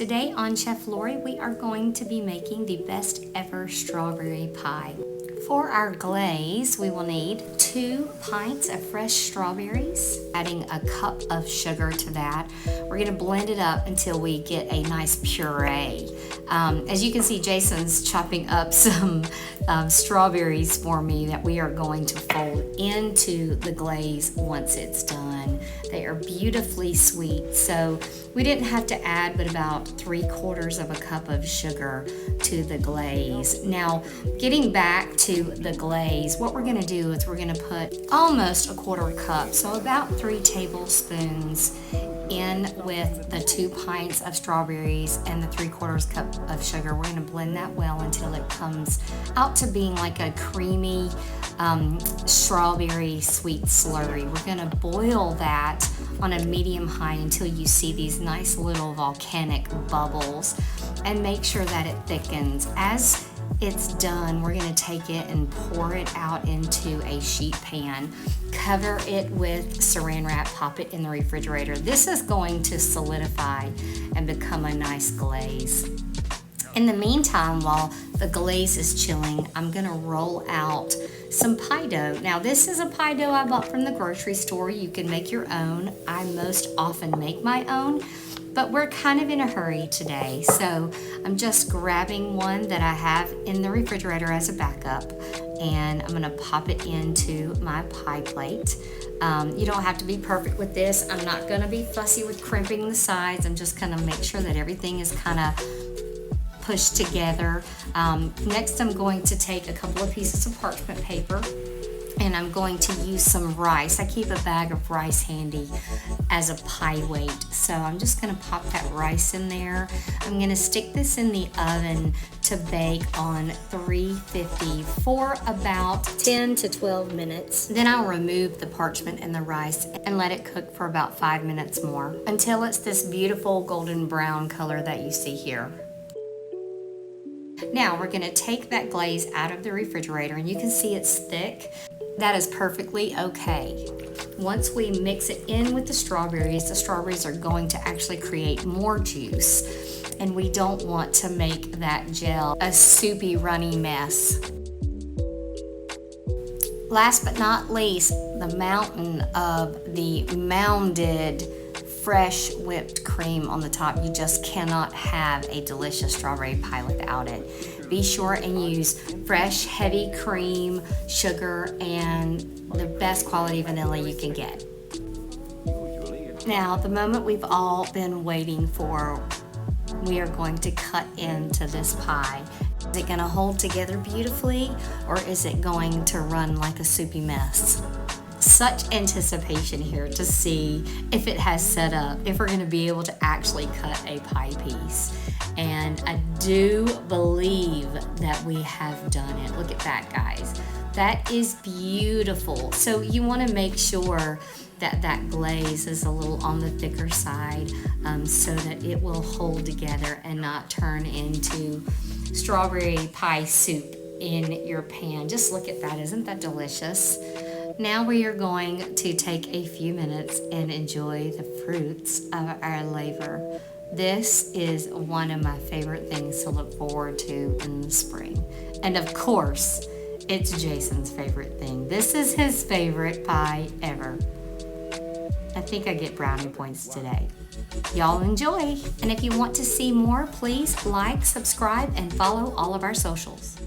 Today on Chef Lorie, we are going to be making the best ever strawberry pie. For our glaze, we will need 2 pints of fresh strawberries, adding a cup of sugar to that. We're going to blend it up until we get a nice puree. As you can see, Jason's chopping up some strawberries for me that we are going to fold into the glaze once it's done. They are beautifully sweet, so we didn't have to add but about 3/4 of a cup of sugar to the glaze. Now, getting back to the glaze, what we're going to do is we're going to put almost a 1/4 cup, so about 3 tablespoons in with the 2 pints of strawberries and the 3/4 cup of sugar. We're going to blend that well until it comes out to being like a creamy strawberry sweet slurry. We're going to boil that on a medium high until you see these nice little volcanic bubbles, and make sure that it thickens. As it's done, we're going to take it and pour it out into a sheet pan. Cover it with saran wrap, pop it in the refrigerator. This is going to solidify and become a nice glaze. In the meantime, while the glaze is chilling, I'm going to roll out some pie dough. Now, this is a pie dough I bought from the grocery store. You can make your own. I most often make my own, but we're kind of in a hurry today, so I'm just grabbing one that I have in the refrigerator as a backup, and I'm going to pop it into my pie plate. You don't have to be perfect with this. I'm not going to be fussy with crimping the sides. I'm just going to make sure that everything is kind of pushed together. Next, I'm going to take a couple of pieces of parchment paper, and I'm going to use some rice. I keep a bag of rice handy as a pie weight, so I'm just going to pop that rice in there. I'm going to stick this in the oven to bake on 350 for about 10 to 12 minutes. Then I'll remove the parchment and the rice and let it cook for about 5 minutes more until it's this beautiful golden brown color that you see here. Now we're going to take that glaze out of the refrigerator, and you can see it's thick. That is perfectly okay. Once we mix it in with the strawberries are going to actually create more juice, and we don't want to make that gel a soupy, runny mess. Last but not least, the mountain of the mounded fresh whipped cream on the top. You just cannot have a delicious strawberry pie without it. Be sure and use fresh, heavy cream, sugar, and the best quality vanilla you can get. Now, the moment we've all been waiting for, we are going to cut into this pie. Is it going to hold together beautifully, or is it going to run like a soupy mess? Such anticipation here to see if it has set up, if we're going to be able to actually cut a pie piece. And I do believe that we have done it. Look at that, guys. That is beautiful. So you want to make sure that that glaze is a little on the thicker side, so that it will hold together and not turn into strawberry pie soup in your pan. Just look at that. Isn't that delicious? Now we are going to take a few minutes and enjoy the fruits of our labor. This is one of my favorite things to look forward to in the spring. And of course, it's Jason's favorite thing. This is his favorite pie ever. I think I get brownie points today. Y'all enjoy. And if you want to see more, please like, subscribe, and follow all of our socials.